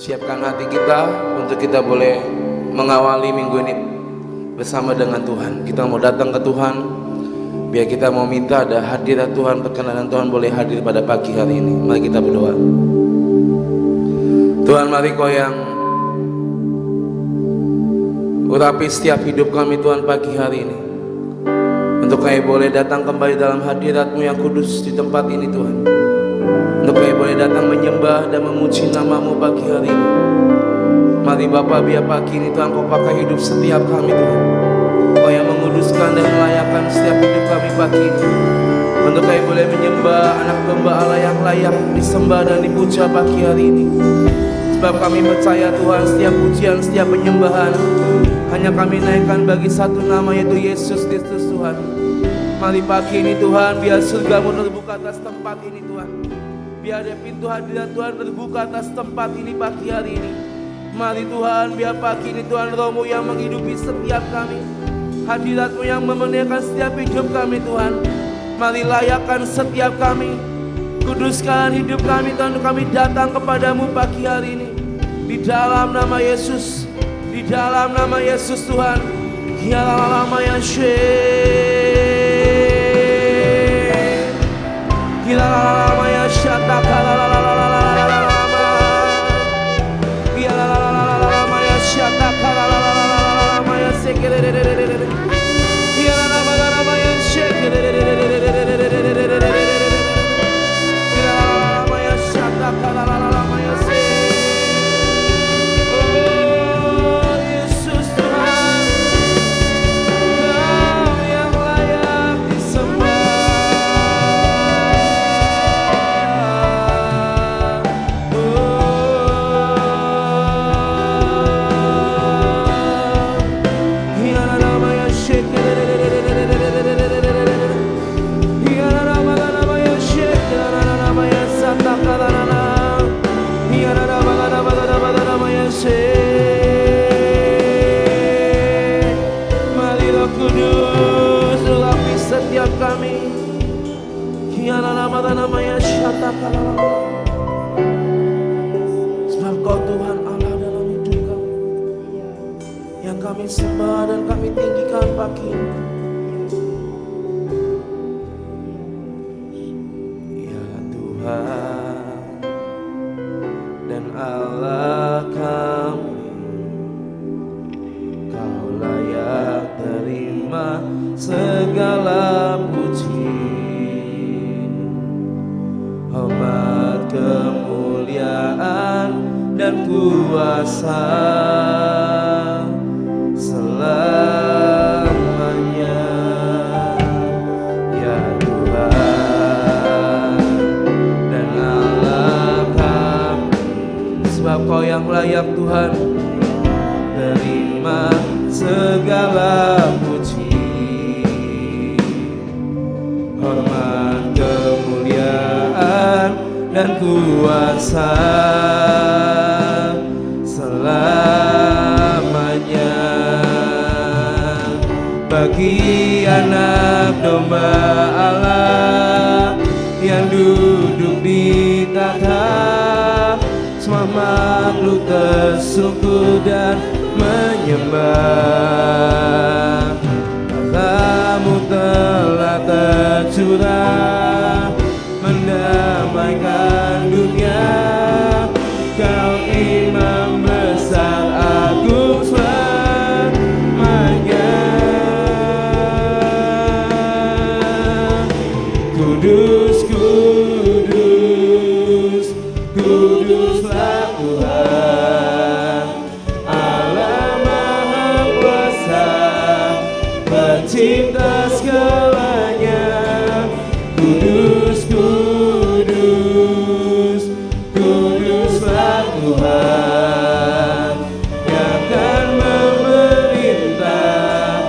siapkan hati kita untuk kita boleh mengawali minggu ini bersama dengan Tuhan. Kita mau datang ke Tuhan, biar kita mau minta ada hadirat Tuhan, perkenanan Tuhan boleh hadir pada pagi hari ini. Mari kita berdoa. Tuhan, mari Kau yang urapi setiap hidup kami Tuhan pagi hari ini, untuk kami boleh datang kembali dalam hadirat-Mu yang kudus di tempat ini Tuhan, untuk kami boleh datang menyembah dan memuji nama-Mu pagi hari ini. Mari Bapa, biar pagi ini Tuhan Kau pakai hidup setiap kami Tuhan, Kau yang menguduskan dan melayakkan setiap hidup kami pagi ini, untuk kami boleh menyembah anak domba Allah yang layak disembah dan dipuja pagi hari ini. Sebab kami percaya Tuhan, setiap pujian, setiap penyembahan hanya kami naikkan bagi satu nama, yaitu Yesus Kristus Tuhan. Mari pagi ini Tuhan, biar surga-Mu terbuka atas tempat ini Tuhan, biar ada pintu hadirat Tuhan terbuka atas tempat ini pagi hari ini. Mari Tuhan, biar pagi ini Tuhan Roh-Mu yang menghidupi setiap kami, hadirat-Mu yang memenangkan setiap hidup kami Tuhan. Mari layakkan setiap kami, kuduskan hidup kami Tuhan, untuk kami datang kepadamu pagi hari ini. Di dalam nama Yesus, di dalam nama Yesus Tuhan. Ya lama ya syek, ya lama ya syatak, ya lama ya syatak, lama ya sek, ya lama ya syek. Sebab Kau Tuhan Allah dalam hidup kami, yang kami sembah dan kami tinggikan pagi ini. Ya Tuhan dan Allah kami, Kau layak terima segala puji, hormat, kemuliaan dan kuasa selamanya. Ya Tuhan dan Allah kami, sebab Kau yang layak Tuhan terima segala puji, hormat, kemuliaan dan kuasa selamanya. Bagi anak domba Allah yang duduk di tahta, semua makhluk tersungkur dan menyembah. Matamu telah tercurah mendamaikan dunia, Kau Imam besar agung selamanya. Kudus, kudus, kuduslah Tuhan Allah Maha Kuasa, pencipta segalanya. Kudus, kudus, kuduslah Tuhan yang akan memerintah,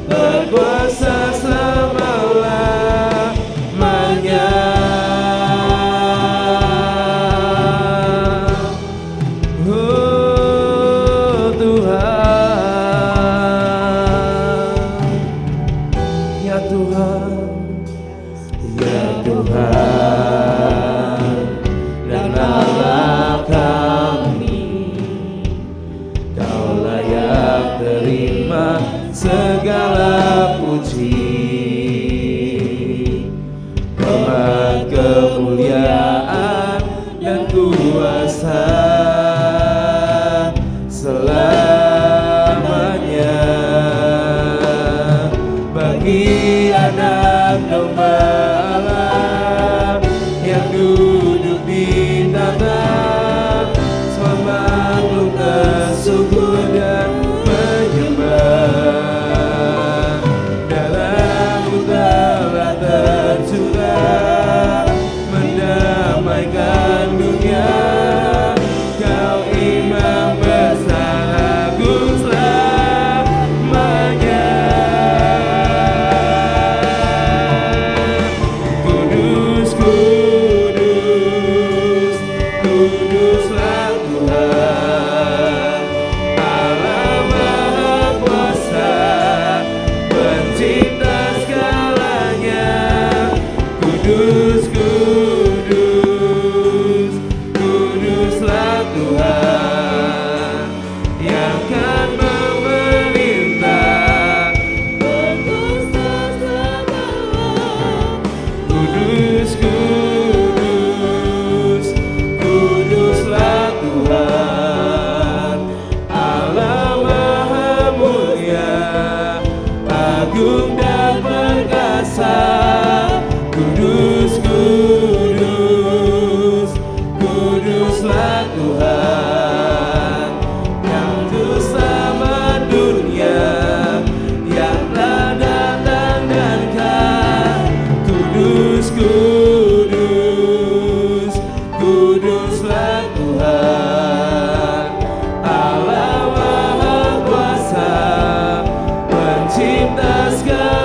berkuasa selama-lamanya. Oh Tuhan, ya Tuhan, ya Tuhan dan Allah kami, segala puji, hormat, kemuliaan, dan kuasa selamanya bagi anak domba Allah yang duduk di tanah, selamat luka syukur dan menyembah. Darahmu telah tercurah mendamaikan dunia, Kau Imam besar agung selamanya. Kudus, kudus, kuduslah Tuhan Allah Maha Kuasa, pencipta segalanya. Kudus, kudus, kuduslah Tuhan yang akan memerintah berkuasa segala. Kudus, kudus, kuduslah Tuhan Allah Maha Mulia, agung dan perkasa. Kudus, kudus, kuduslah Tuhan yang untuk selamat dunia yang telah datang dan kau. Kudus, kudus, kuduslah Tuhan Allah Maha Kuasa, pencipta segala.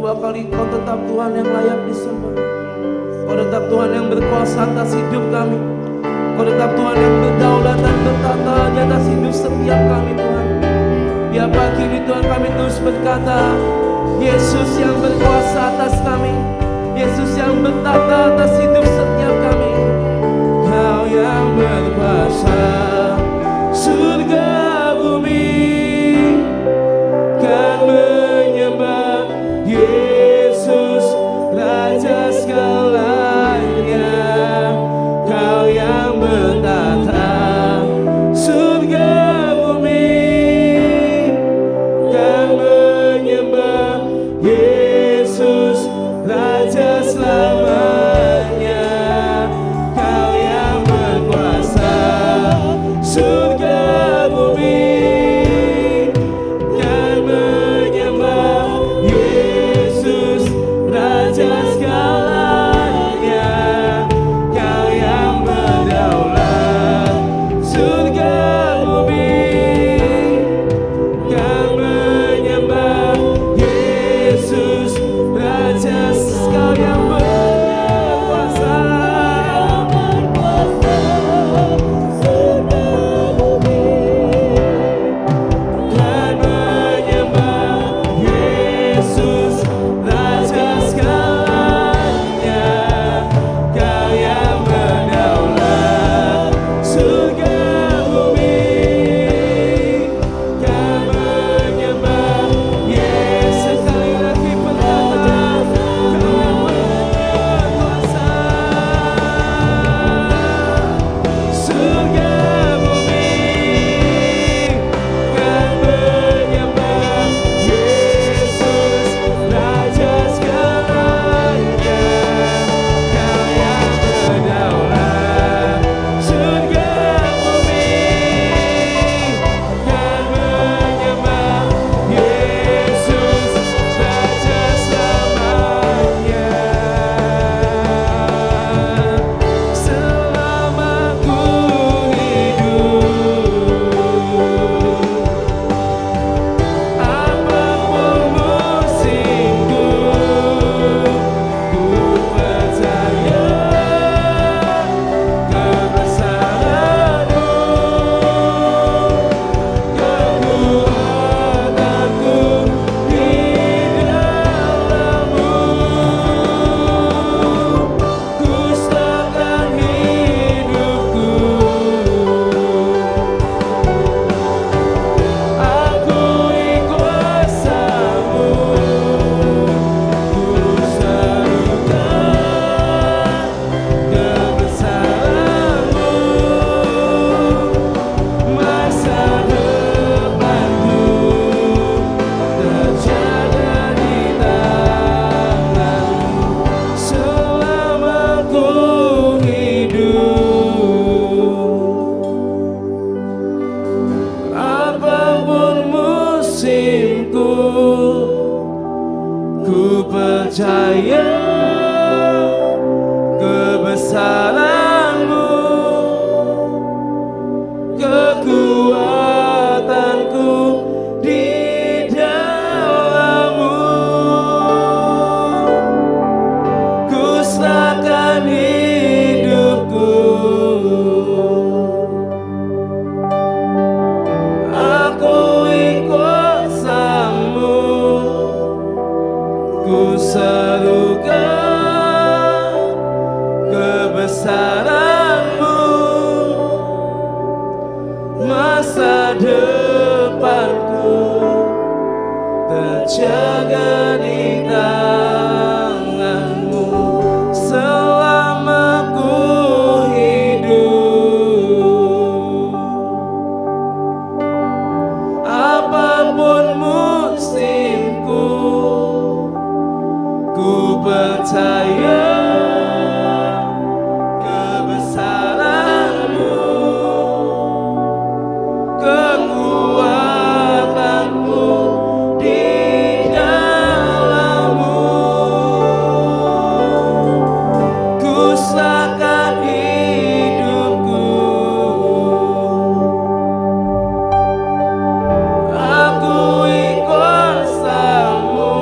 kedua kali, Kau tetap Tuhan yang layak disembah. Kau tetap Tuhan yang berkuasa atas hidup kami. Kau tetap Tuhan yang berdaulat dan bertata di atas hidup setiap kami Tuhan. Biar pagi ini Tuhan kami terus berkata, Yesus yang berkuasa atas kami, Yesus yang bertata atas hidup setiap kami. Kau yang berkuasa surga bumi kan menyembah Yesus Raja segalanya. Kau yang bertata surga bumi kan menyembah Yesus Raja selamanya. Kau yang berkuasa surga bumi kan menyembah Yesus Raja segalanya. Kau yang berdaulat surga bumi kan menyembah Yesus Raja. Kau yang berkuasa kan menyembah Yesus Raja segalanya. Kau yang berdaulat surga bumi kan menyembah Yesus. Sekali lagi berkata, Kau yang berkuasa surga bumi kan menyembah Yesus Raja segalanya. Kau yang berdaulat surga bumi kan menyembah Yesus Raja selamanya. Selama ku hidup, apapun musimku, ku percaya kebesaran-Mu, kekuatanku di dalam-Mu. Ku serahkan hidupku, akui kuasa-Mu, ku serukan kebesaran-Mu. Masa depanku terjaga di tangan-Mu selama ku hidup. Apapun musimku, ku percaya kebesaran-Mu, kekuatanku di dalam-Mu. Ku serahkan hidupku, akui kuasa-Mu, ku serukan kebesaran-Mu. Masa depanku terjaga di tangan-Mu selama ku hidup. Apapun musimku, ku percaya kebesaran-Mu, kekuatanmu di dalam-Mu. Ku serahkan hidupku, akui kuasa-Mu,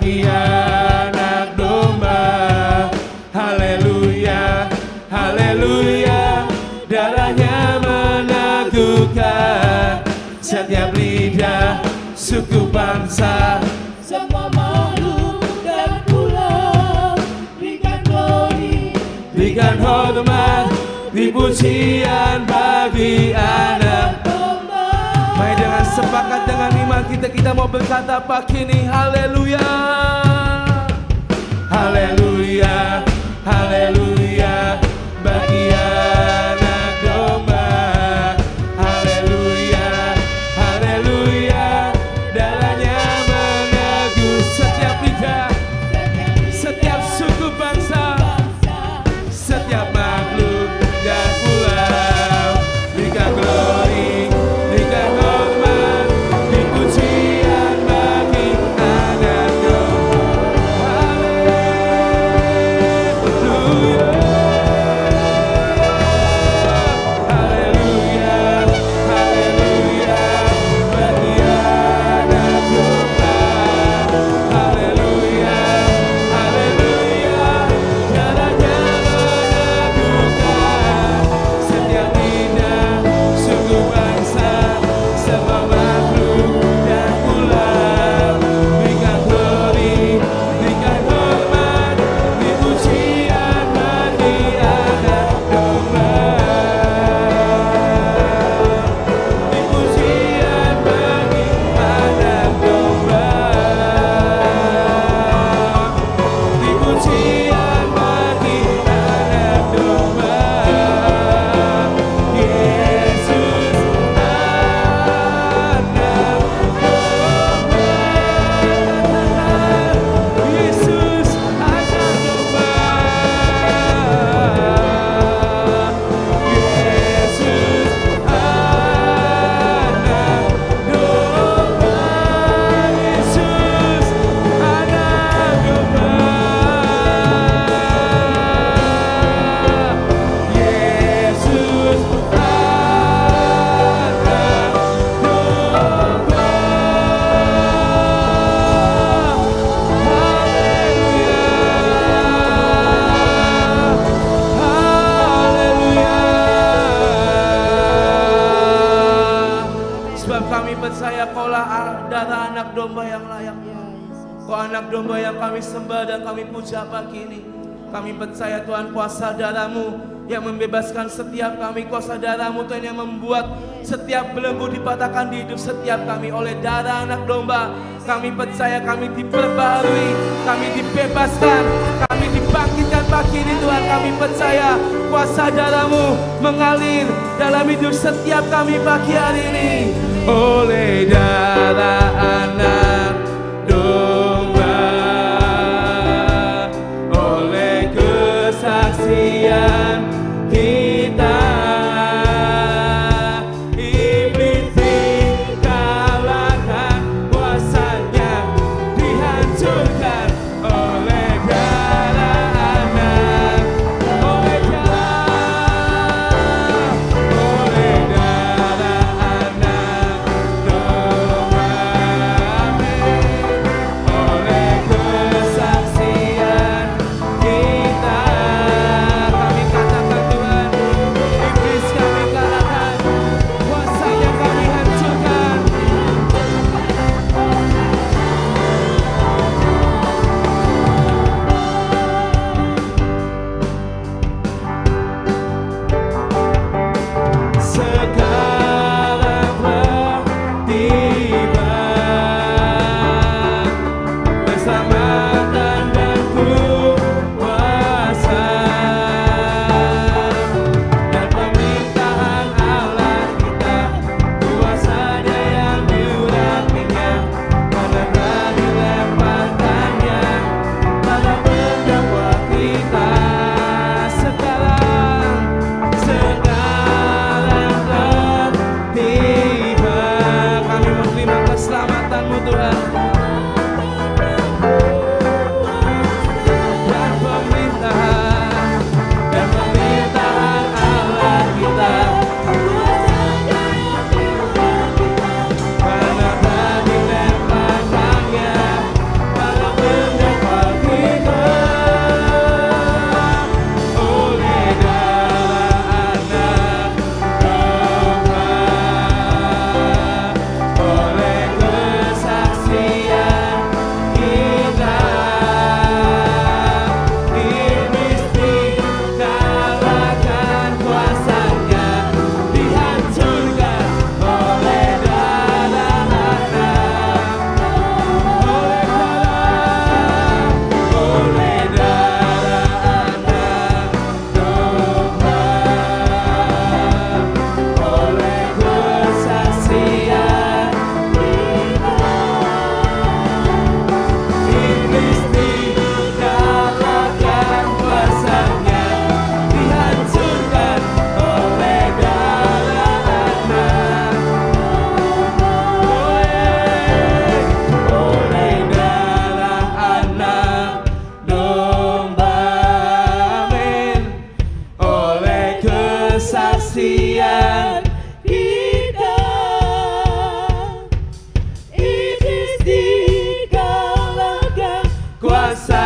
bagi anak domba. Haleluya, haleluya, darahnya meneguhkan setiap lidah, suku, bangsa, semua makhluk dan pulau. Berikan glory, berikan hormat, pujian bagi anak. Mari dengan sepakat dengan iman kita mau berkata pagi ini haleluya, haleluya, haleluya bagi anak domba. Haleluya, haleluya, darahnya meneguh setiap lidah, setiap suku, bangsa, setiap makhluk dan pulau. Berikan glory, berikan hormat, pujian bagi anak domba. Haleluya, haleluya, haleluya bagi anak domba. Haleluya, haleluya, darahnya meneguhkan setiap lidah, suku, bangsa, semua makhluk dan pulau. Berikan glory, berikan hormat, pujian bagi anak domba. Pujian bagi anak domba. Pujian bagi anak domba. Yesus anak domba. Yesus anak domba. Yesus anak domba. Yesus anak domba. Yesus anak domba. Sebab kami percaya Kaulah darah anak domba yang layak. Kau anak domba yang kami sembah dan kami puja pagi ini. Kami percaya Tuhan kuasa darah-Mu yang membebaskan setiap kami. Kuasa darah-Mu Tuhan yang membuat setiap belenggu dipatahkan di hidup setiap kami oleh darah anak domba. Kami percaya kami diperbarui, kami dibebaskan, kami dibangkitkan pagi ini Tuhan. Kami percaya kuasa darah-Mu mengalir dalam hidup setiap kami pagi hari ini. Oleh darah anak domba, oleh kesaksian kita, iblis dikalahkan, kuasanya dihancurkan oleh darah anak, oleh darah anak domba.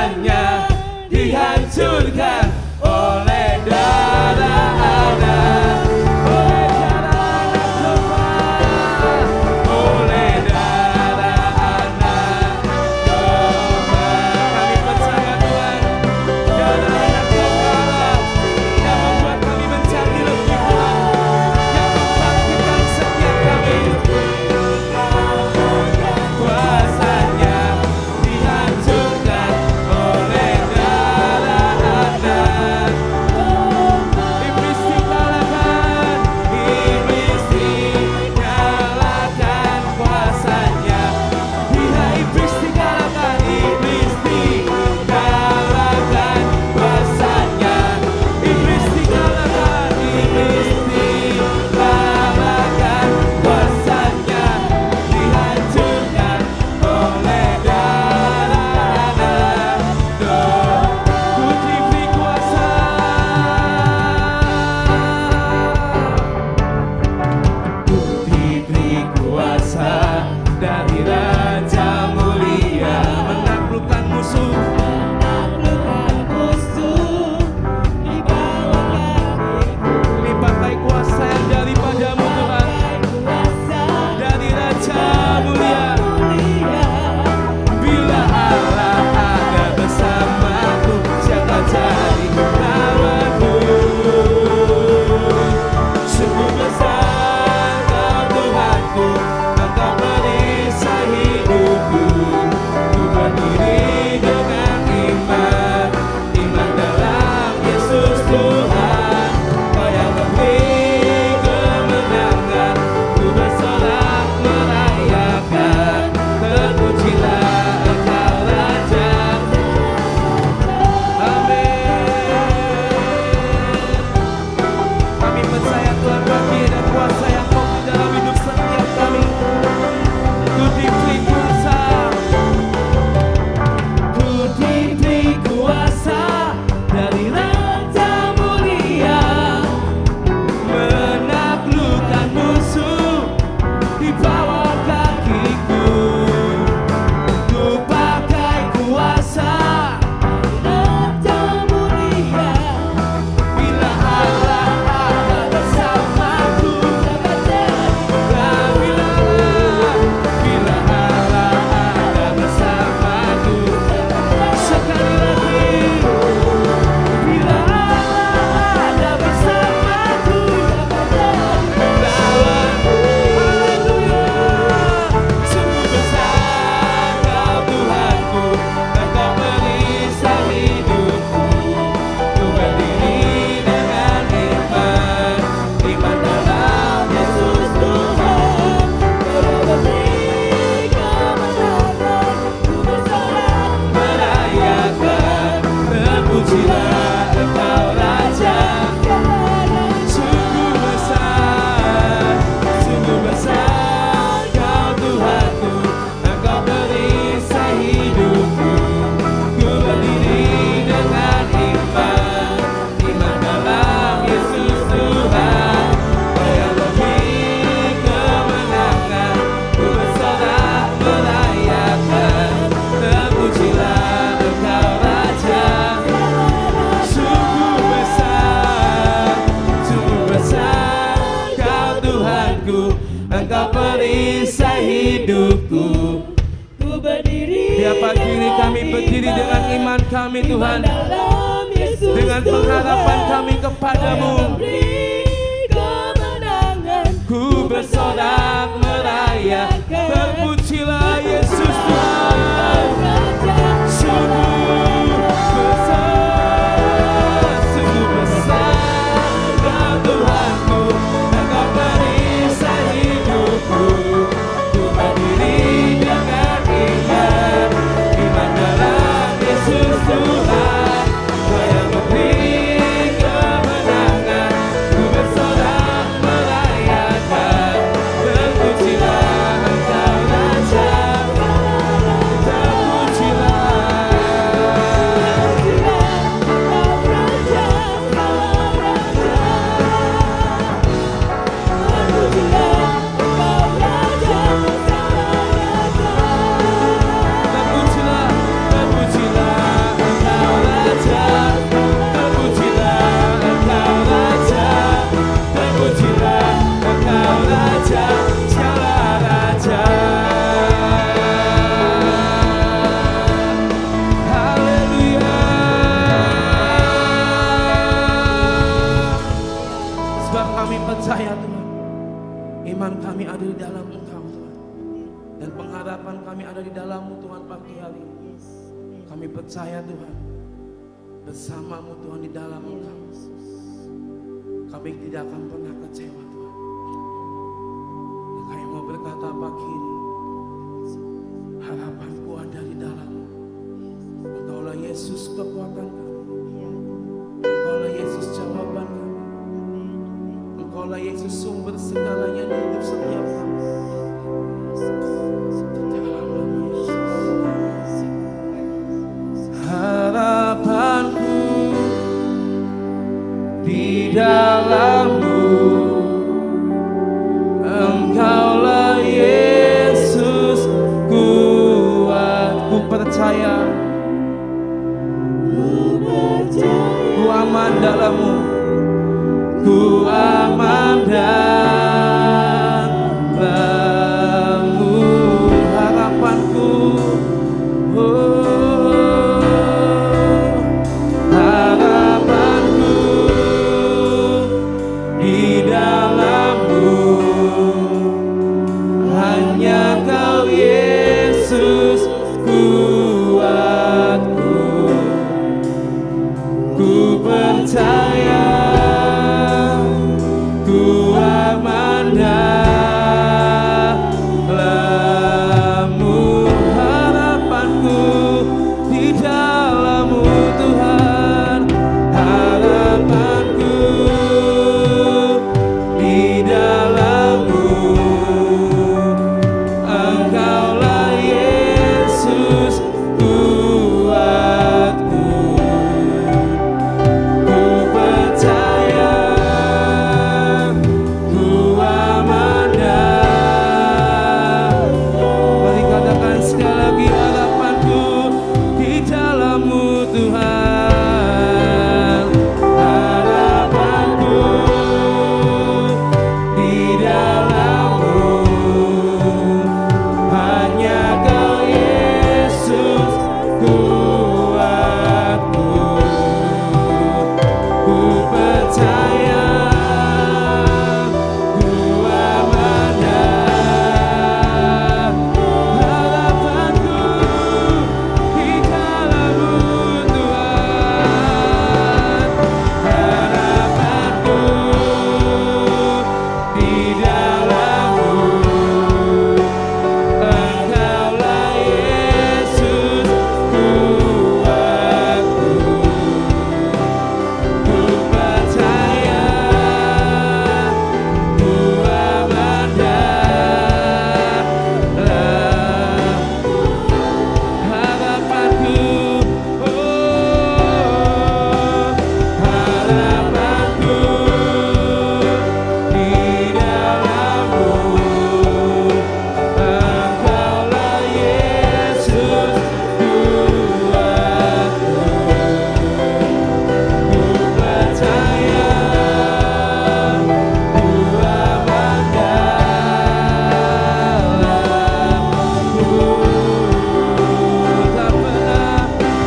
kuasanya dihancurkan oleh darah anak, oleh darah anak domba, oleh darah anak domba. Kami percaya Tuhan, darah anak domba yang membuat kami menjadi lebih kuat, yang membangkitkan setiap kami. Kuasanya dihancurkan oleh darah anak. Iblis dikalahkan, iblis dikalahkan kuasanya. Dia iblis dikalahkan, iblis dikalahkan kuasanya. Iblis dikalahkan, iblis dikalahkan kuasanya. Dihancurkan oleh darah anak domba. Ku diberi kuasa, ku diberi kuasa dari Raja Mulia, menaklukkan musuh, menaklukkan musuh di bawah kakiku. lipatai kuasa yang daripadamu Tuhan, Kuasa dari Raja Mulia. mulia, Bila Allah ada bersamaku, siapa jadi lawanku? Sungguh besar Kau Tuhanku, Engkau perisai hidupku. Ku berdiri dengan iman, iman dalam Yesus Tuhan. Kau yang memberi kemenangan, ku bersorak merayakan. Terpujilah Engkau Raja. Amin. Kami percaya Tuhan bagi dan kuasa yang Kau di dalam hidup setiap kami. Ku diberi kuasa, ku diberi kuasa dari Raja Mulia, menaklukkan musuh di bawah kakiku. Ku pakai kuasa Raja mulia, bila Allah ada bersamaku. Bila Allah ada bersamaku. Sekali lagi, bila Allah ada bersamaku. Lawanku, haleluya. Sungguh besar Kau Tuhanku, Engkau perisai hidupku. Ku berdiri dengan iman, iman dalam Yesus Tuhan. Kau memberi kemenangan, ku bersorak Merayakan, terpujilah Engkau Raja. Sungguh besar Kau Tuhanku, Engkau perisai hidupku. Ku berdiri dengan iman, iman dalam Yesus Tuhan. Kau yang memberi kemenangan, ku bersorak merayakan. Terpujilah Engkau Raja. Sungguh besar Kau Tuhanku, Engkau perisai hidupku. Ku berdiri Tiap pagi ini kami berdiri dengan iman kami Tuhan, dalam Yesus dengan pengharapan kami kepadamu. kemenangan, Ku bersorak merayakan. Terpujilah Yesus Tuhan. Sungguh besar Kau Tuhanku, Engkau perisai hidupku. Ku berdiri dengan iman, iman dalam Yesus Tuhan. Kau yang memberi kemenangan, ku bersorak merayakan. pagi hari ini. Kami percaya Tuhan, bersamamu Tuhan di dalam Engkau. Kami tidak akan pernah kecewa Tuhan. Dan kami mau berkata pagi ini, harapanku ada di dalam-Mu. Engkaulah Yesus kekuatan kami. Engkaulah Yesus jawaban kami. Engkaulah Yesus sumber segalanya di hidup setiap kami. Dalam nama Yesus. Harapanku di dalam-Mu. Engkaulah Yesus kuat. Ku percaya, ku aman dalam-Mu. Ku aman dalam-Mu. Harapanku, harapanku di dalam-Mu. Hanya Kau Yesus kuatku. Ku percaya, ku aman dalam-Mu. Harapanku di dalam-Mu Tuhan. Harapanku di dalam-Mu. Engkaulah Yesus kuatku. Ku percaya, ku aman Mari katakan sekali lagi, harapanku di dalam-Mu Tuhan. Harapanku di dalam-Mu. Hanya Kau Yesus kuatku. Ku percaya, ku aman harapanku di dalam-Mu Tuhan. Harapanku di dalam-Mu. Engkaulah Yesus kuatku. Ku percaya, ku aman harapanku. Harapanku di dalam-Mu. Engkaulah Yesus kuatku. Ku percaya, ku aman dalam-Mu. Tak pernah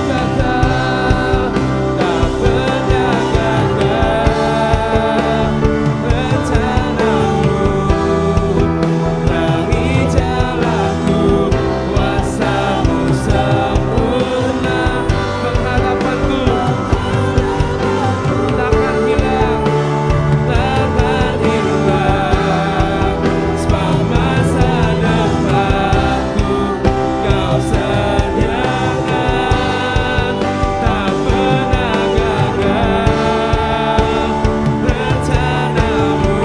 gagal, tak pernah gagal rencana-Mu. Terangi jalanku, kuasa-Mu sempurna. Pengharapanku takkan hilang, takkan hilang. Sebab masa depanku Kau sediakan. Tak pernah gagal rencana-Mu.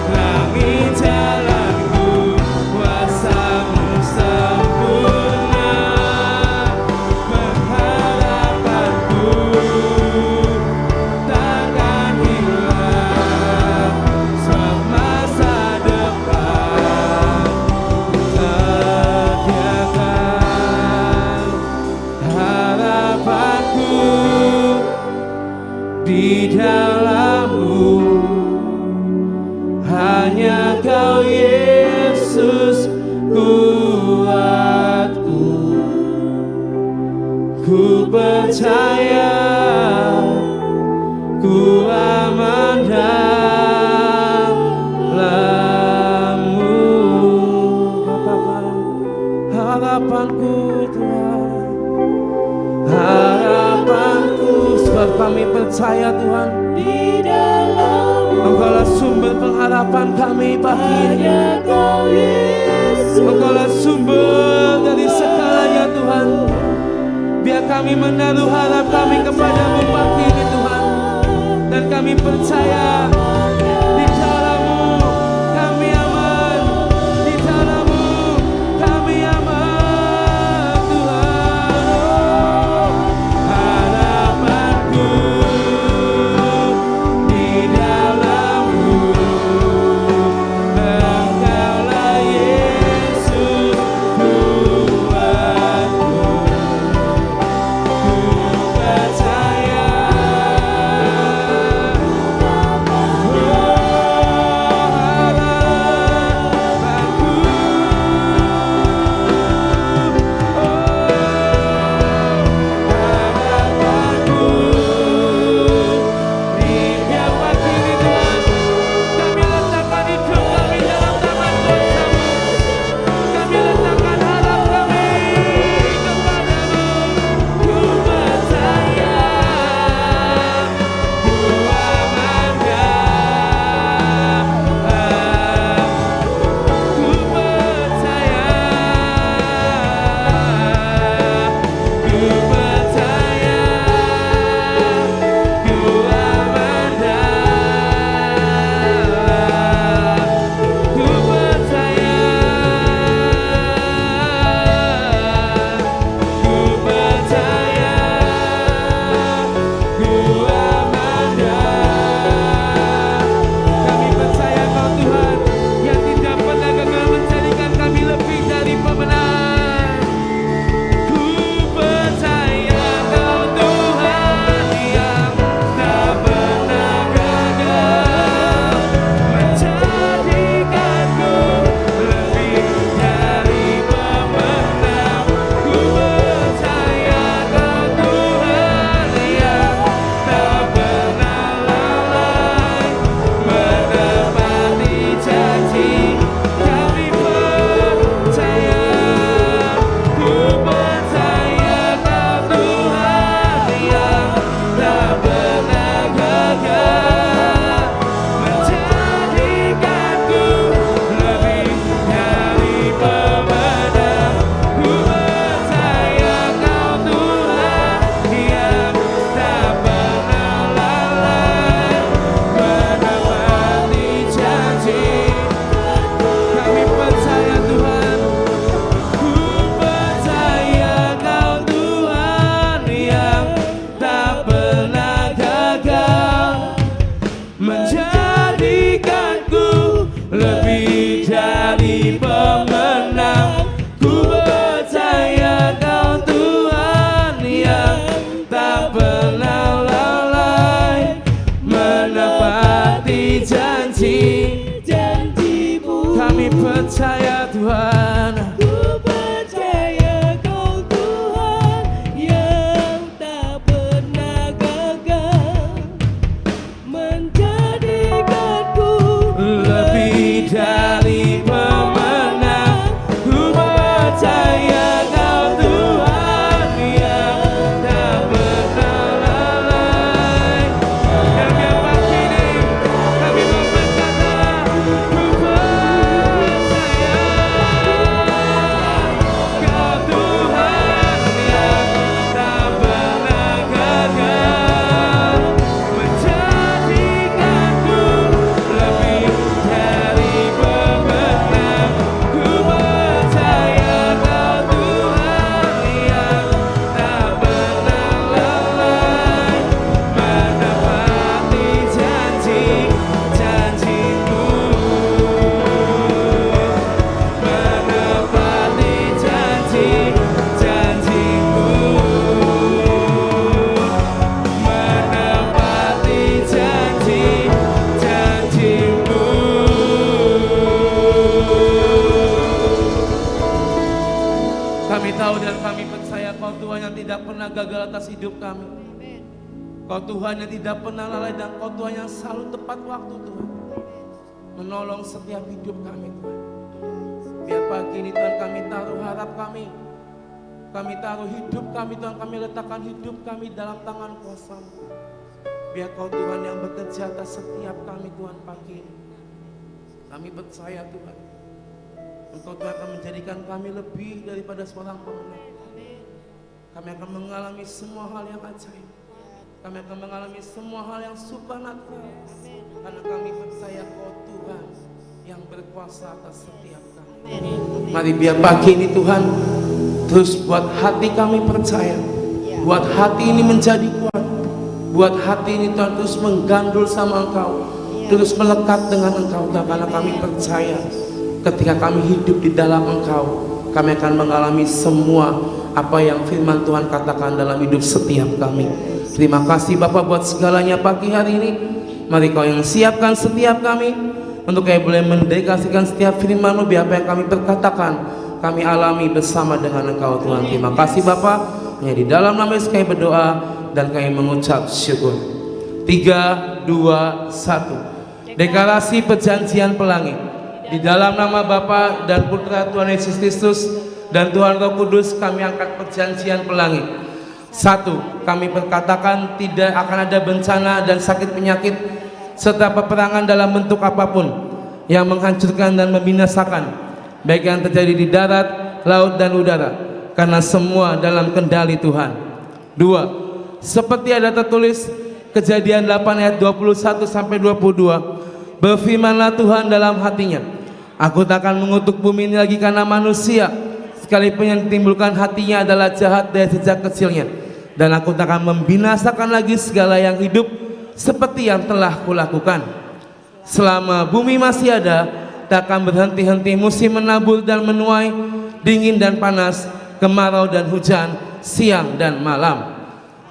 Terangi jalanku, kuasa-Mu sempurna. Pengharapanku takkan hilang. Sebab masa depan sediakan. Harapanku di dalam-Mu. Hanya Kau Yesus kuatku. Ku percaya, ku aman dalam-Mu. Katakan, harapanku Tuhan, harapanku. Sebab kami percaya Tuhan, di dalam Engkaulah sumber pengharapan kami pagi ini. hanya Kau Yesus. Engkaulah sumber dari segalanya Tuhan. Biar kami menaruh harap kami kepadamu pagi ini Tuhan. Dan kami percaya di dalam-Mu kami aman. Di dalam-Mu kami aman Tuhan. Harapanku di dalam-Mu. Engkaulah Yesus Tuhanku. Ku percaya. percaya Tuhan. Ku percaya Kau Tuhan yang tak pernah gagal menjadikanku Lebih dari pemenang. Ku percaya Kau Tuhan yang tak pernah lalai. Dan yang pagi ini kami mau berkata, ku percaya Kau Tuhan yang tak pernah gagal menjadikanku lebih dari pemenang. Ku percaya Kau Tuhan yang tak pernah lalai menepati janji-janji-Mu, menepati janji-janji-Mu, menepati janji-janji-Mu. Kami tahu dan kami percaya Kau Tuhan yang tidak pernah gagal atas hidup kami. Kau Tuhan yang tidak pernah lalai dan Kau Tuhan yang selalu tepat waktu Tuhan, menolong setiap hidup kami Tuhan. Biar pagi ini Tuhan kami taruh harap kami Kami taruh hidup kami Tuhan, kami letakkan hidup kami dalam tangan kuasa-Mu. Biar Kau Tuhan yang bekerja atas setiap kami Tuhan pagi ini. Kami percaya Tuhan, Engkau Tuhan akan menjadikan kami lebih daripada seorang pemenang. Kami akan mengalami semua hal yang ajaib. Kami akan mengalami semua hal yang supernatural. Karena kami percaya Kau Tuhan yang berkuasa atas setiap kami. Mari biar pagi ini Tuhan terus buat hati kami percaya, buat hati ini menjadi kuat, buat hati ini Tuhan terus menggandul sama Engkau, terus melekat dengan Engkau Tuhan. Karena kami percaya ketika kami hidup di dalam Engkau, kami akan mengalami semua apa yang firman Tuhan katakan dalam hidup setiap kami. Terima kasih Bapak buat segalanya pagi hari ini. Mari Kau yang siapkan setiap kami untuk Kau boleh mendeklarasikan setiap firman-Mu, biar apa yang kami perkatakan kami alami bersama dengan Engkau Tuhan. Terima kasih Bapak. Hanya di dalam nama Yesus kami berdoa dan kami mengucap syukur. 3, 2, 1. Deklarasi perjanjian pelangi. Di dalam nama Bapa dan Putra Tuhan Yesus Kristus dan Tuhan Roh Kudus, kami angkat perjanjian pelangi. 1. Kami berkatakan tidak akan ada bencana dan sakit penyakit serta peperangan dalam bentuk apapun yang menghancurkan dan membinasakan, baik yang terjadi di darat, laut dan udara, karena semua dalam kendali Tuhan. 2. Seperti ada tertulis Kejadian 8 ayat 21 sampai 22, berfirmanlah Tuhan dalam hatinya, aku tak akan mengutuk bumi ini lagi karena manusia, sekalipun yang ditimbulkan hatinya adalah jahat dari sejak kecilnya, dan aku tak akan membinasakan lagi segala yang hidup seperti yang telah kulakukan. Selama bumi masih ada, tak akan berhenti-henti musim menabur dan menuai, dingin dan panas, kemarau dan hujan, siang dan malam.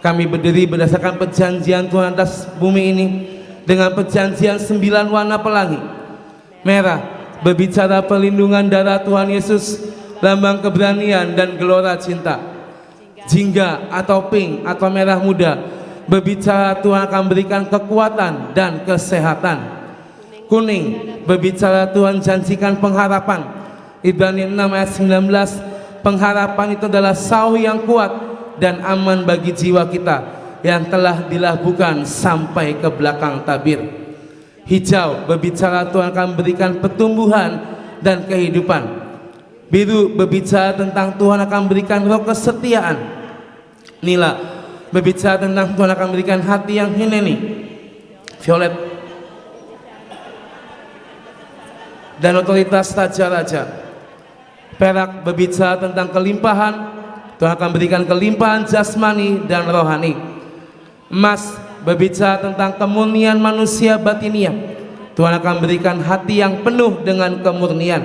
Kami berdiri berdasarkan perjanjian Tuhan atas bumi ini dengan perjanjian 9 warna pelangi. Merah berbicara perlindungan darah Tuhan Yesus, lambang keberanian dan gelora cinta. Jingga atau pink atau merah muda berbicara Tuhan akan berikan kekuatan dan kesehatan. Kuning berbicara Tuhan janjikan pengharapan. Ibrani 6 ayat 19, pengharapan itu adalah sauh yang kuat dan aman bagi jiwa kita yang telah dilabuhkan sampai ke belakang tabir. Hijau berbicara Tuhan akan berikan pertumbuhan dan kehidupan. Biru berbicara tentang Tuhan akan berikan roh kesetiaan. Nila berbicara tentang Tuhan akan berikan hati yang hineni. Violet dan otoritas raja-raja. Perak berbicara tentang kelimpahan, Tuhan akan berikan kelimpahan jasmani dan rohani. Emas berbicara tentang kemurnian manusia batiniah, Tuhan akan berikan hati yang penuh dengan kemurnian.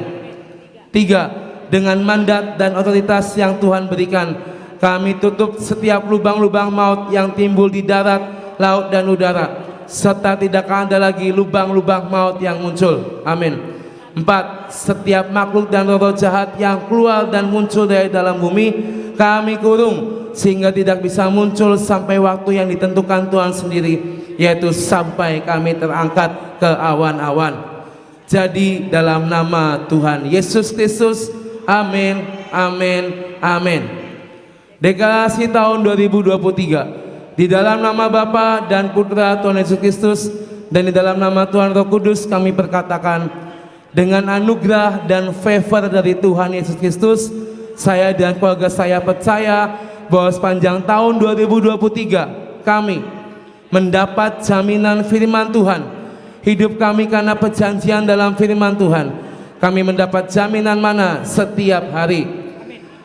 3. Dengan mandat dan otoritas yang Tuhan berikan, kami tutup setiap lubang-lubang maut yang timbul di darat, laut dan udara, serta tidak ada lagi lubang-lubang maut yang muncul. Amin. 4. Setiap makhluk dan roh jahat yang keluar dan muncul dari dalam bumi, kami kurung sehingga tidak bisa muncul sampai waktu yang ditentukan Tuhan sendiri, yaitu sampai kami terangkat ke awan-awan. Jadi dalam nama Tuhan Yesus Kristus, amin, amin, amin. Deklarasi tahun 2023. Di dalam nama Bapa dan Putra Tuhan Yesus Kristus dan di dalam nama Tuhan Roh Kudus, kami berkatakan, dengan anugerah dan favor dari Tuhan Yesus Kristus, saya dan keluarga saya percaya bahwa sepanjang tahun 2023 kami mendapat jaminan firman Tuhan. Hidup kami karena perjanjian dalam firman Tuhan. Kami mendapat jaminan mana setiap hari.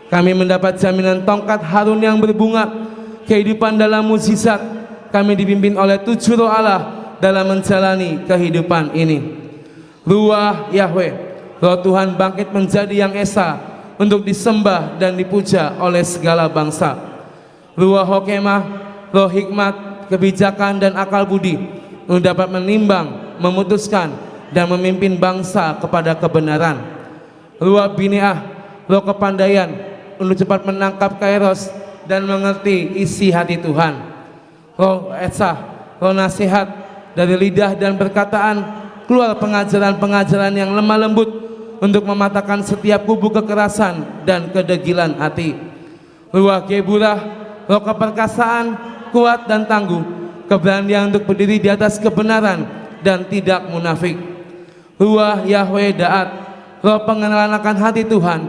Kami mendapat jaminan tongkat Harun yang berbunga, kehidupan dalam mukjizat. Kami dipimpin oleh 7 roh Allah dalam menjalani kehidupan ini. Ruah Yahweh, roh Tuhan bangkit menjadi yang esa untuk disembah dan dipuja oleh segala bangsa. Ruah Hokemah, roh hikmat, kebijakan dan akal budi untuk dapat menimbang, memutuskan dan memimpin bangsa kepada kebenaran. Ruah Bineah, roh kepandaian untuk cepat menangkap kairos dan mengerti isi hati Tuhan. Roh Etsah, roh nasihat dari lidah dan perkataan, keluar pengajaran-pengajaran yang lemah lembut untuk mematahkan setiap kubu kekerasan dan kedegilan hati. Ruah Geburah, roh keperkasaan, kuat dan tangguh, keberanian untuk berdiri di atas kebenaran dan tidak munafik. Ruah Yahweh Da'at, roh pengenalan akan hati Tuhan,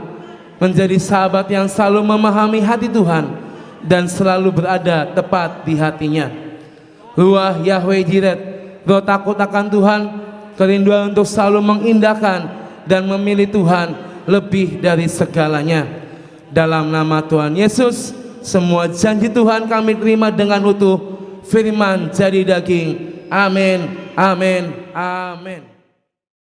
menjadi sahabat yang selalu memahami hati Tuhan dan selalu berada tepat di hatinya. Ruah Yahweh Jiret, roh takut akan Tuhan, kerinduan untuk selalu mengindahkan dan memilih Tuhan lebih dari segalanya. Dalam nama Tuhan Yesus, semua janji Tuhan kami terima dengan utuh. Firman jadi daging. Amin, amin, amin.